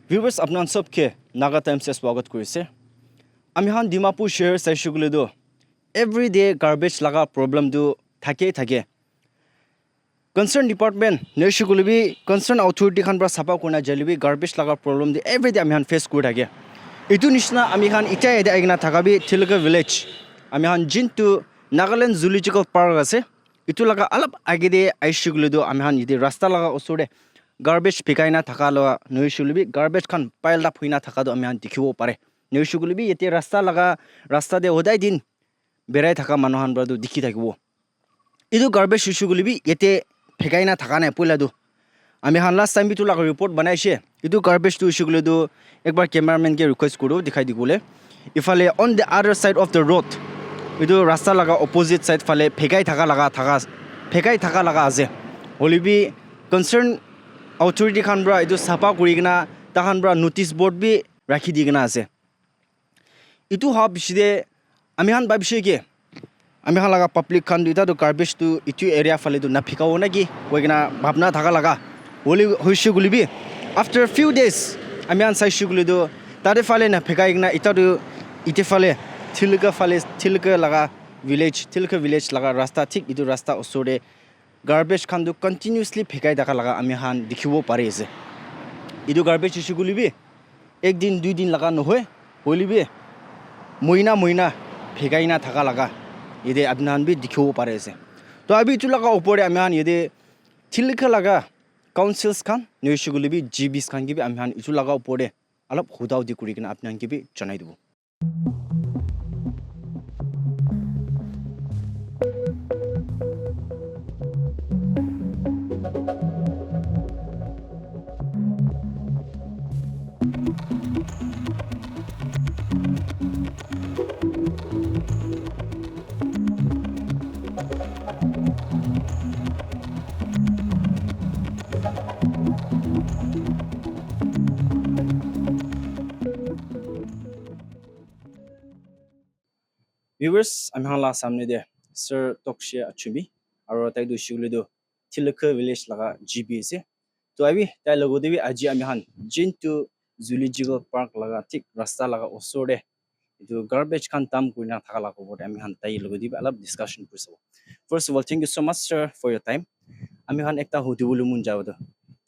Viewers apnan sobke Naga Times se swagat korise. Ami han Dimapur share saishugule do everyday garbage laga problem do thake. Concern department neshugule bi concern authority khan pra sapa kona jalibi garbage laga problem de everyday ami han face kuri thake. Itu nishna ami han ita ede agna thakabi Tilga village. Ami han jintu Nagaland Zoological Park ase. Itu laga alap agede aishugule do ami han ide rasta laga osore garbage pikaina thakalo noishulubi garbage khan pile up huina thakado ami han dikhibo pare noishulubi yete rasta de hodai din berai thaka manohan bradu dikhi thakibo idu garbage ishugulubi yete pikaina thakana poila du ami han last time bitu laga report banaise idu garbage tu ishugulu du ekbar cameraman ke request koru dikhai digule ifale on the other side of the road idu rasta laga opposite side fale phekai thaka laga ase holibi concern authority khan bra idu sapa kurigina tahan bra notice board bi rakhi digina ase itu hab bishide ami han babishe ke ami han laga public khan ita do garbage tu itu area fale du na phikawo na ki koigina bhabna thaka laga holi hoishe gulibi after a few days ami han sai shuguli do tare fale na phekai gina ita do ite fale tilka laga village laga rasta thik itu rasta osore garbage khan du continuously phekai daka laga ami han dikhibo pare ase idu garbage issue gulibi ek din dui din laga no hoy holibi moina phekai na thaka laga ide abnan bi dikhibo pare ase to abi itu laga upore ami han ide tilka laga councils khan no issue gulibi gbs khan gibi ami han itu laga upore alap khudau di kurikina apnan gibi janai debu Viewers, I'm hala samne de Sir Tokshe Achumi aro tai du shugule do Tilka village laga GB se to abi tai logo debi aji ami han jintu zoological park laga tik rasta laga osore itu garbage khan tam kuina thaka laga bot ami han tai logo debi alap discussion kurso first of all thank you so much sir for your time ami han ekta hudibulu mun jaw do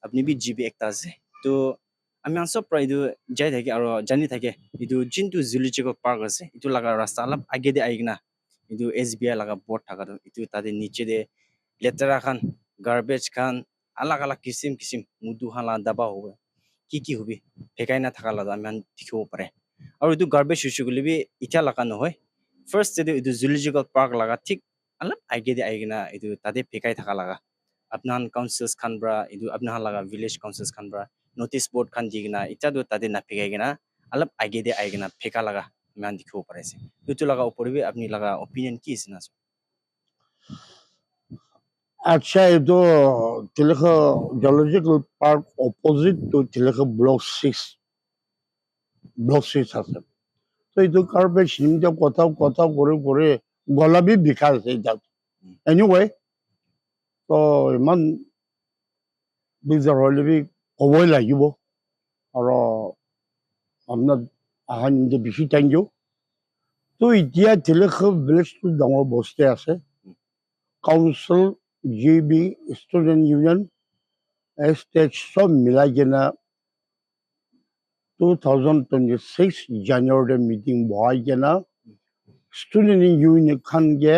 apni bi GB ekta ase to আমি আনসব প্রায় ইদু যাই থাকি আর জানি থাকে ইদু Jintu zoological park আছে ইদু লাগা রাস্তা আলাপ আগে দে আইগনা ইদু এসবিআই লাগা বোর্ড থাকা তো ইদু তাদের নিচে দে লেতেরা খান গার্বেজ খান আলাগ কিসিম মুদু হালা দাবা হবে কি হবে ফেকাই না থাকা লাগা আমি দেখিব পারে আর ইদু গার্বেজ ইস্যুগুলি বি ইটা লাগা নহয় ফার্স্ট ইদু জুলজিক্যাল পার্ক লাগা ঠিক আলাপ আগে দে আইগনা ইদু তাদের ফেকাই থাকা লাগা আপনার কাউন্সিলস খান ব্রা ইদু আপনার লাগা village council's Khan bra notice board khan digna ita do tade na phekai gina alap age de aigena pheka laga man dikho parese itu laga upor bi apni laga opinion ki isna अच्छा ये तो तिलक zoological park opposite तो तिलक block 6 আছে তো itu carpet সিমটা কথা করে গলা বি বিকার আছে এটা এনিওয়ে তো ইমান বিজার হলে বি কবই লাগিব আৰু আপনাৰ আহান যে বেশি থ্যাংক ইউ তো এতিয়া তিলক ভিলেজটো ডাঙৰ বস্তি আছে council GB student union state সব মিলাই কিনা 2026 January meeting বহাই কিনা স্টুডেন্ট ইউনিয়ন খান গে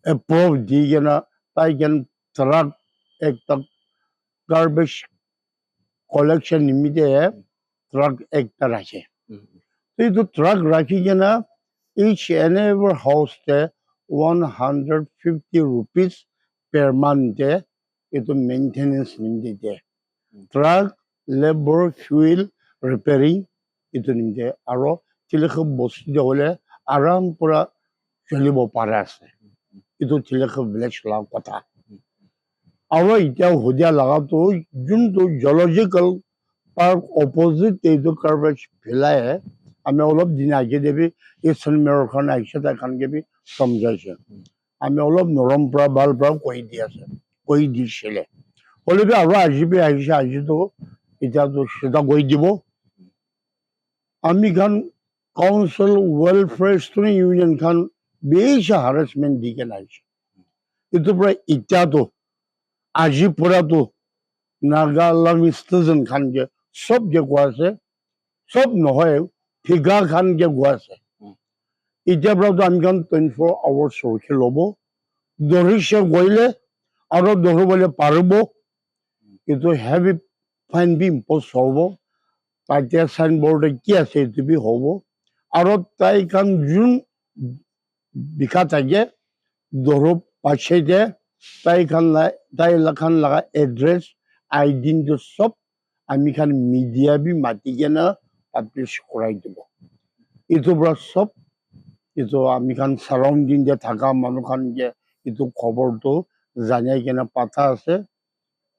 এপ্রুভ দি কিনা তাই কেন ট্রাক একটা গার্বেজ কালেকশন নিমিত্তে ট্রাক একটা রাখে তো ট্রাক রাখি কিনা each and every house te 150 rupees per month itu maintenance nimde truck labor fuel repairing itu nimde aro tilak bosti hole aram pura chalibo pare ase itu tilak village la kotha aro ita hodia laga to junto zoological park opposite itu garbage phelaye আমি অলপ দিন আগে দেবি এই সন্মেলনখন আহিছে তাই খানকে B সমঝাইছে আমি অলপ নরম পৰা বাল পৰা কৈ দিছিলে হলিবি আৰু আজি বি আহিছে আজিতো এতিয়াতো সেটা গৈ দিব আমি খান কাউন্সিল ওয়েলফেয়ার স্টুডেন্ট ইউনিয়ন খান বেশি হারাসমেন্ট দিকে লাগছে কিন্তু প্রায় এতিয়াতো আজি পৰাতো নাগালাং ষ্টুডেন্ট খান যে সব যে গোৱাছে সব নহয় ফিগা খান যে গোৱাছে এতিয়া পৰাতো আমি খান 24 আৱাৰ্ছ ৰখি ল'ব দৌৰিছে গ'লে আৰু দৌৰিবলৈ পাৰিব কিন্তু হেভি ফাইন বি ইম্প'জ হ'ব তাতে সাইনবোৰ্ডে কি আছে এইটো বি হ'ব আৰু তাই খান যোন বিকা থাকে দৌৰব পাছে যে তাই খান লাগা এড্ৰেছ আইডেন্টি সব আমি খান মিডিয়া বি মাতি কেনে পাব্লিছ কৰাই দিব এইটোৰ পৰা সব এইটো আমি খান সাৰাউণ্ডিং যে থকা মানুহ খান যে এইটো খবৰটো জানাই কেনে পাতা আছে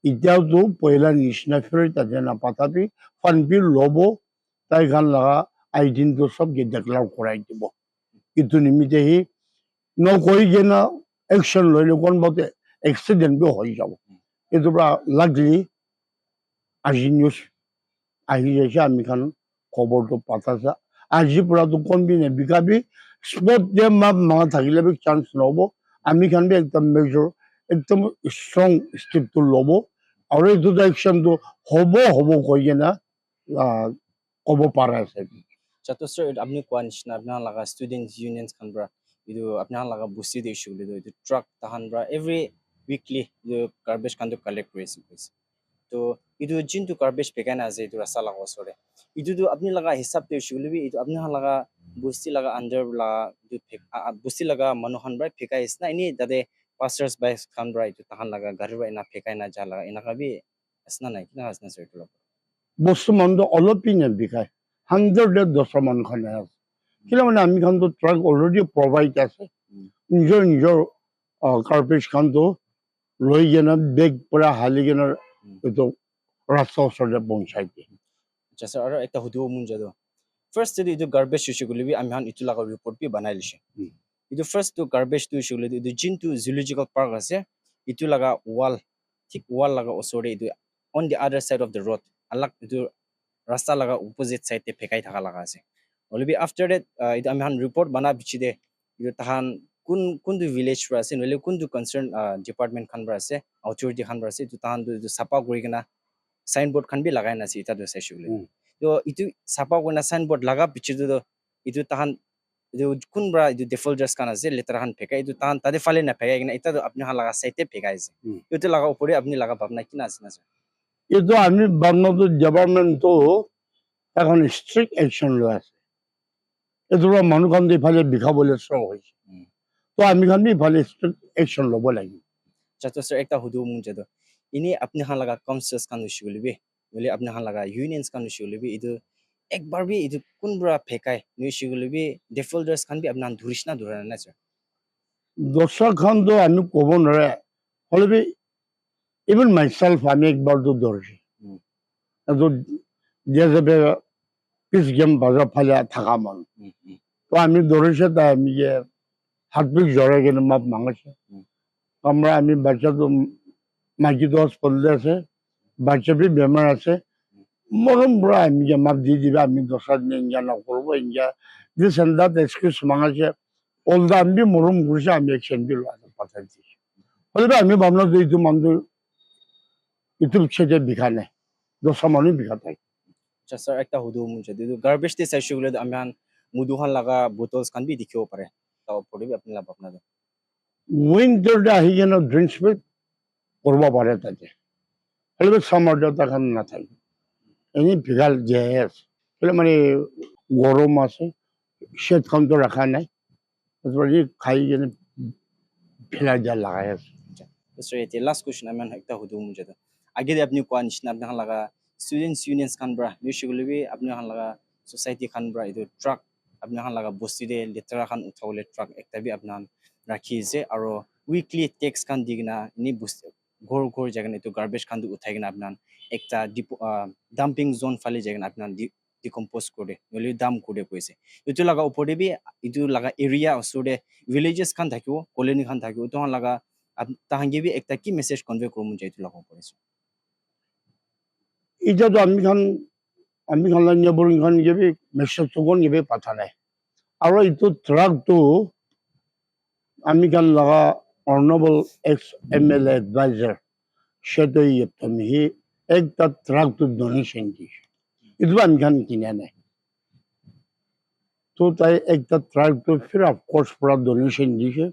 এতিয়াওতো পহিলা নিচিনা ফেৰ তাতে নাপাতাবি ফানবি ল'ব তাই খান লাগা আইডেন্টি সব ডিক্লেয়াৰ কৰাই দিব কিন্তু নিমিত্তে সি নকৰি কেনে একশ্যন লৈলে কোনোবাতে এক্সিডেণ্ট বি হৈ যাব এইটোৰ পৰা লাগলি আজি নিউজ আহি যাইছে আমি খান খবৰটো পাতাছে আজিৰ পৰাতো কোনবি নেবিকাবি স্পট যে মাঙা থাকিলে বি চান্স নহ'ব আমি খান বি একদম মেজৰ একদম ষ্ট্ৰং ষ্টেপটো ল'ব আৰু এইটো একশ্যনটো হ'ব কৈ কেনে ক'ব পৰা আছে Chato sir, আপনি কোৱা নিচিনা আপোনাৰ লগা ষ্টুডেণ্ট ইউনিয়নছ খান পৰা এইটো আপোনাৰ লগা বস্তু দি ইছ্যু বুলি এইটো ট্ৰাক তাহান পৰা এভৰি উইকলি এইটো গাৰ্বেজ খানটো কালেক্ট কৰি আছে তো এইটো যোনটো গাৰ্বেজ পেকাই না আছে এইটো ৰাস্তা লগা ওচৰতে এইটোতো আপুনি লগা হিচাপটো ইছ্যু বুলি এইটো আপোনাৰ লগা বস্তি লগা আণ্ডাৰ লগা বস্তি লগা মানুহ খান পৰা ফেকাই আছে না এনেই তাতে পাষ্টাৰ্ছ বাইক খান পৰা এইটো তাহান লগা গাড়ী পৰা এনা ফেকাই না যা লগা এনেকা বি আছে না নাই কিনা আছে না sir এইটো লগত বস্তু মানুহটো অলপি নেবিকায় 110 মানুহখনে আছে কিন্তু মানে আমি খানতো ট্ৰাক অলৰেডি প্ৰভাইড আছে নিজৰ কাৰ্পেজ খানটো লৈ কেনে বেগ পৰা হালি কেনে এইটো ৰাস্তাৰ ওচৰতে পঞ্চাই দিয়ে আচ্ছা স্যাৰ আৰু একটা সুধিব মন যায় ফার্স্ট যদি এইটো গার্বেজ ইস্যু করলে আমি হান ইটো লাগা রিপোর্ট বি বানাই লিছে এইটো ফার্স্ট তো গার্বেজ তো ইস্যু করলে এইটো যোনটো জুলজিক্যাল পার্ক আছে ইটো লাগা ওয়াল ঠিক ওয়াল লাগা ওচৰতে এইটো on the other side of the road আলাক এইটো রাস্তা লাগা অপোজিট সাইডে ফেকাই থাকা লাগা আছে অলরেডি আফটার দ্যাট এইটো আমি হান রিপোর্ট বানা বিচি দে এইটো তাহান কোনটো ভিলেজ পৰা আছে নহলে কোনটো কনসাৰ্ন ডিপাৰ্টমেন্ট খান পৰা আছে অথৰিটি খান পৰা আছে এইটো তাহান সাপা কৰি কিনা সাইনবোর্ড খান বি লাগাই নাছি এটা চাইছো তো ইটো সাপা কোনা সাইনবোর্ড লাগা পিছতো ইটো তাহান ইটো কোনবা ইটো ডিফল্টার্স খান আছে লেটার খান ফেকাই ইটো তাহান তাদে ফালে না ফেকাই কিনা এটা আপনি হান লাগা সাইতে ফেকাই আছে ইটো লাগা উপরে আপনি লাগা ভাবনা কিনা আছে না স্যার এইটো আমি বাংলাদেশ গভর্নমেন্টটো এখন ষ্ট্ৰিক্ট একশ্যন লৈ আছে এইটোৰ পৰা মানুহখন ইফালে বিখাবলৈ শ্ৰ হৈছে তো আমি খান ইফালে ষ্ট্ৰিক্ট একশ্যন ল'ব লাগিব চাতো স্যার একটা হুদু মুন যেতো ইনি আপনি হান লাগা কাউন্সিলস খান উশি বলিবি বলে আপনি হান লাগা ইউনিয়নস খান উশি বলিবি ইটো একবার বি ইটো কোনবা ফেকাই নিউশি বলিবি ডিফল্টার্স খান বি আপনি ধরিস না ধরে না স্যার দশা খানটো আমি ক'ব নোৱাৰে হ'লে ইভেন মাইছেল্ফ আমি একবাৰতো ধৰিছোঁ এইটো যে পিছ গেম বাজাৰ ফালে থকা মানুহ তো আমি ধৰিছে তাই আমি যে হাত পিছ জৰাই কিনে মাপ মাঙিছে আমৰা আমি বাচ্চাটো মাইকীটো হস্পিটেলতে আছে বাচ্চা বি বেমাৰ আছে মৰম পৰা আমি যে মাপ দি দিবা আমি দশা দিন ইংগা নকৰিব ইংগা যে চেণ্টাৰত এক্সকিউজ মাঙাছে অলদা আমি মৰম কৰিছে আমি একশ্যন বি লোৱা পাঠাই দিছোঁ হ'লে আমি ভাবনা যে এইটো মানুহটো ইটো ছেটে বিঘা নাই দশা মানুহ বিঘা থাকে আচ্ছা স্যার একটা হুদু মুন যেতো গার্বেজ তে চাইছো বলে আমি হান মুদুহান লাগা বোতলস খান বি দেখিব পারে তাও পড়বি আপনি লাভ আপনার উইন্টাৰতে আহি কেনে ড্ৰিংকছ বি কৰিব পাৰে তাতে হ'লে চামাৰ এখন নাথাকে এনেই বিঘাল জীয়াই আছে হ'লে মানে গৰম আছে শ্বেডখনটো ৰখা নাই খাই কেনে ফেলাই দিয়া লাগাই আছে স্যার এতে লাস্ট কোশ্চেন আমি একটা হুদু মুন যেতো আগে আপনি কোয়া নিচিনা আপনি হান লাগা স্টুডেন্টস ইউনিয়নস খান ব্রা নিউশি বলিবি আপনি হান লাগা সোসাইটি খান ব্রা ইটো ট্রাক আপনি হান লাগা বস্তি দে লেটারা খান উঠাবলে ট্রাক একটা বি আপনি রাখি আছে আর উইকলি ট্যাক্স খান দি কিনা নি বস্তি ঘর ঘর জায়গা ইটো গার্বেজ খান উঠাই কিনা আপনার একটা ডাম্পিং জোন ফালে জায়গা আপনার ডিকম্পোজ করে নলে দাম করে পয়সে ইটো লাগা উপরে বি ইটো লাগা এরিয়া ওসরে ভিলেজেস খান থাকিব কলোনি খান থাকিব তখন লাগা তাহাঙ্গে বি একটা কি মেসেজ কনভে করমু যাইতো লাগা পড়েছে 이제도 আমি খান নেবরিং খান গেবে মেসেজ তখন গেবে পাঠা নাই আর ইতো ট্রাকটো আমি খান লাগা অনারেবল এক্স এমএলএ অ্যাডভাইজার সেটাই তুমি একটা ট্রাকটো ডোনেশন দিস itu আমি খান কিনে নাই তো তাই একটা ট্রাকটো ফির অফকোর্স পুরা ডোনেশন দিছে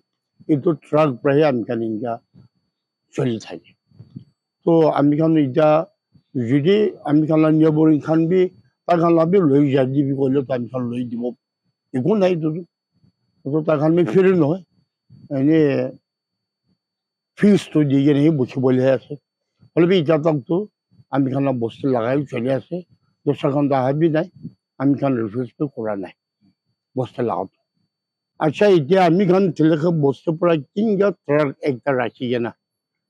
itu ট্রাক প্রায় আমি খান ইনকা চলি থাকে তো আমি খান এটা যদি আমি খান নেবরিং খান বি তা খান লাবি লই যা দিবি কইলে তো আমি খান লই দিব এগুলো নাই তো তো তা খান আমি ফিরে নয় এনে ফিস তো দিয়ে নেই বুঝে বলে আছে বলে এটা তো আমি খান বস্তু লাগাই চলে আছে দোসরা খান তো হাবি নাই আমি খান রিফিউজ তো করা নাই বস্তু লাগাও আচ্ছা এটা আমি খান ছেলেকে বস্তু পড়া কিংবা ট্রাক একটা রাখি না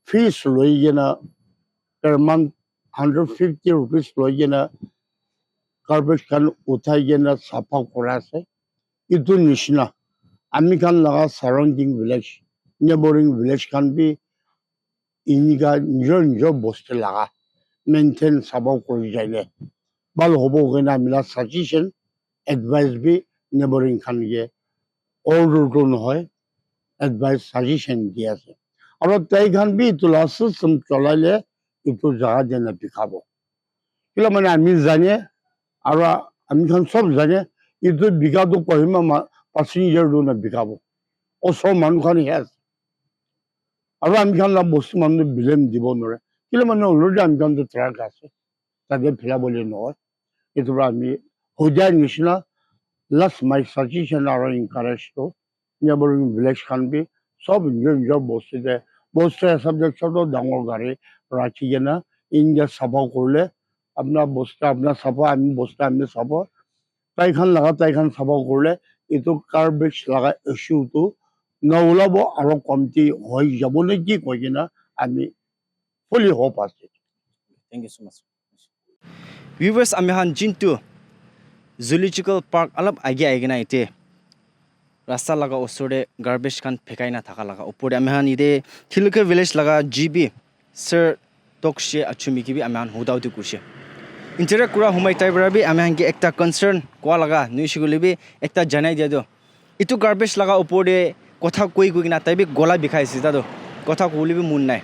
ফিস লই না per month 150 rupees লই না garbage খান উঠাই না সাফা করা আছে itu নিশনা আমি খান লাগা সারাউন্ডিং ভিলেজ নেবরিং ভিলেজ খান বি ইনিকা নিজৰ বস্তু লাগা মেইনটেইন সাফা কৰি যাইলে ভাল হ'ব কিনা আমি সাজেশন এডভাইস বি নেবৰিং খান গিয়ে অৰ্ডাৰটো নহয় এডভাইস সাজেশন দি আছে আৰু তাই খান বি তোলা সিস্টেম চলাইলে itu জায়গা যেন বিখাব কিলা মানে আমি জানে আৰু আমি খান সব জানে itu বিঘাটো Kohima passenger do na bikabo oso manu khani has aro ami khan la bostu manu bilem dibo nore kile manu already ami khan to track ase tade phila bole no etu ami hoja nishna last my suggestion aro encourage to neighboring village khan bi sob jo bostu subject choto dangor gari rakhi gena india sabha korle apna sabha ami bostu ami sabha তাই খান সাফা করলে এইটো garbage লাগা ইস্যুটো নওলাব আৰু কমতি হৈ যাব নেকি কই কিনা আমি ফুলি হোপ আছে থ্যাংক ইউ সো মাচ ভিউয়ার্স আমি হান জিন্তু জুলজিক্যাল পার্ক অলপ আগে আইগনা ইতে রাস্তা লাগা ওসরে গার্বেজ খান ফেকাইনা থাকা লাগা উপরে আমি হান ইদে থিলকে ভিলেজ লাগা জিবি স্যার তকশে আচুমি কিবি আমি হান হুদাউদি কুশে interact kura humai tai barabi ami hangi ekta concern kwa laga nuishigulibi ekta janai dia do itu garbage laga upore kotha koi na taibi gola bikhai sida do kotha kulibi mun nai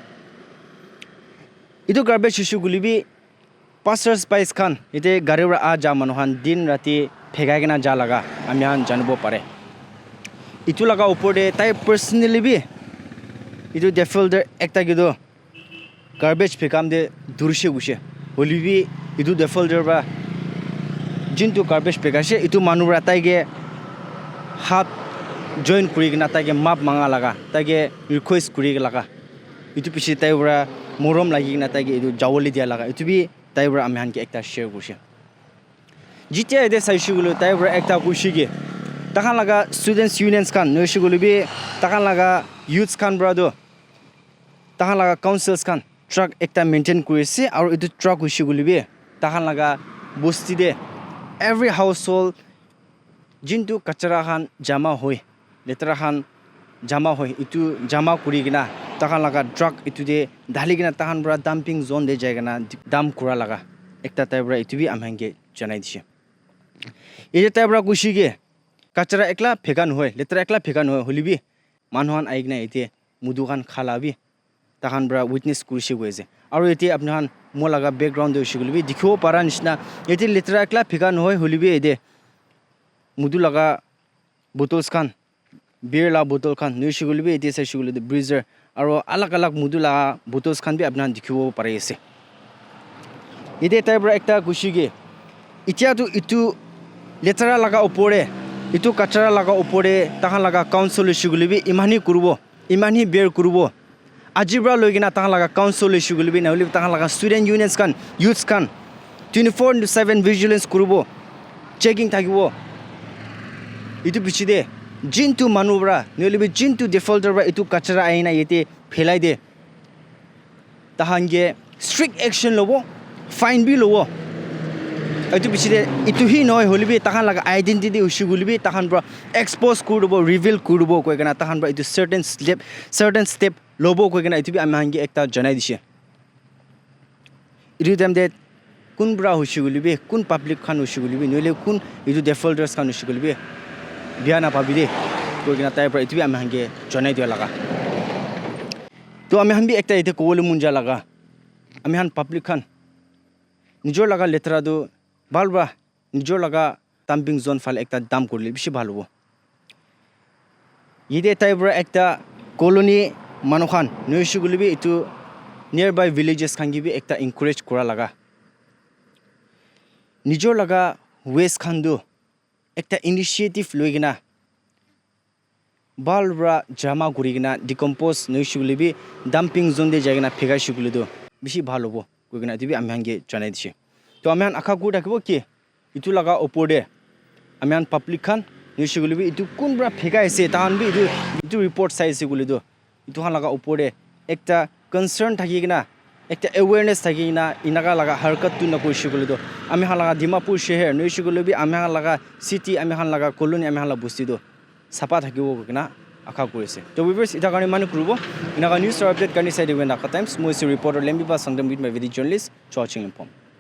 itu garbage issue gulibi passers by khan ite garira a ja manuhan din rati phegai na ja laga ami han janbo pare itu laga upore tai personally bi itu defilder ekta gido garbage phekam de durshe gushe holibi itu defilder ba jintu garbage pekase itu manubra taige hat join kuri na taige map manga laga taige request kuri laga itu pichi taibra morom lagi na taige itu jawoli dia laga itu bi taibra ami han ke ekta share gushe jitia ide saishigulo taibra ekta kushige takan laga students unions kan noishigulo bi takan laga youths kan brado takan laga councils kan truck ekta maintain kurisi aru itu truck hoishigulo bi tahan laga bosti de every household jintu kachara khan jama hoi letra khan jama hoi itu jama kuri gina tahan laga truck itu de dhali gina tahan bra dumping zone de jayga na dam kura laga ekta taibra itu bi amhange janai dishe ei taibra kushi ge kachara ekla phekan hoi letra ekla phekan hoi holibi manhuan aigna ite mudu khan khalabi tahan bra witness kurishi goise aru ete apnahan mo laga background de shigulbi dikho para nishna ete litra ekla phika noy holibi ede mudu laga bottles khan beer la bottle khan noy shigulbi ete sa shigulbi breezer aru alag mudu laga bottles khan bi apnahan dikhibo pare ase ede taibra ekta kushige itia tu itu letra laga upore itu kachara laga upore tahan laga council shigulbi imani kurbo imani beer kurbo ajibra logina tahan laga council issue gulbi na holi tahan laga student unions kan youths kan 24/7 vigilance kurubo checking thakibo itu pichide jintu manubra nolibi jintu defaulter ba itu kachara aina yete phelai de tahange strict action lobo fine bi lobo itu pichide itu hi noy holibi tahan laga identity issue gulbi tahan bra expose kurubo reveal kurubo koi kana tahan bra itu certain step lobo koi kana itu bi ami hangi ekta janai dishe itu dem de কোন bra হইছে গুলিবে কোন public খান হইছে গুলিবে নইলে কোন ইটো ডেফল্টার্স খান হইছে গুলিবে বিয়া না পাবি দে কই কিনা তাই পৰা ইটো আমি হাঙ্গে জনাই দিয়া লাগা তো আমি হামবি একটা ইতে কোলে মুঞ্জা লাগা আমি হান পাবলিক খান নিজর লাগা লেতরা দো বালবা নিজর লাগা ডাম্পিং জোন ফাল একটা দাম করলে বেশি ভালো হবো ইদে তাই পৰা একটা কলোনি মানুখান নইছে গুলিবে ইটো নিয়ার বাই ভিলেজেস খাঙ্গিবি একটা এনকারেজ করা লাগা নিজর লাগা ওয়েস্ট খান্দু একটা ইনিশিয়েটিভ লই গিনা বালরা জামা ঘুরি গিনা ডিকম্পোজ নইসুগুলিবি ডাম্পিং জোন দিয়ে যাইগিনা ফেগাই সুগুলি দো বেশি ভালো হবো কই গিনা দিবি আমি হাঙ্গে জানাই দিছি তো আমি আশা করি থাকিব কি ইটু লাগা ওপর দে আমি পাবলিক খান নইসুগুলিবি ইটু কোনব্রা ফেগাইছে তাহানবি ইটু রিপোর্ট চাইছে গুলি দো ইটু হান লাগা ওপর দে একটা কনসার্ন থাকি গিনা একটা অ্যাওয়ারনেস থাকি না ইনাকা লাগা হারকত তু না কইছে গুলি দো আমি হান লাগা ডিমাপুর শহর নইসুগুলিবি আমি হান লাগা সিটি আমি হান লাগা কলোনি আমি হান লাগা বস্তি দো সাপা থাকিব কিনা আশা কৰিছে তো ভিউয়াৰ্স এটা কাৰণে মানে কৰিব ইনাকা নিউজ আপডেট কাৰণে চাই দিবেন নাকা টাইমছ মই ৰিপৰ্টাৰ লেম্বি বা সংগ্ৰাম with my video journalist searching inform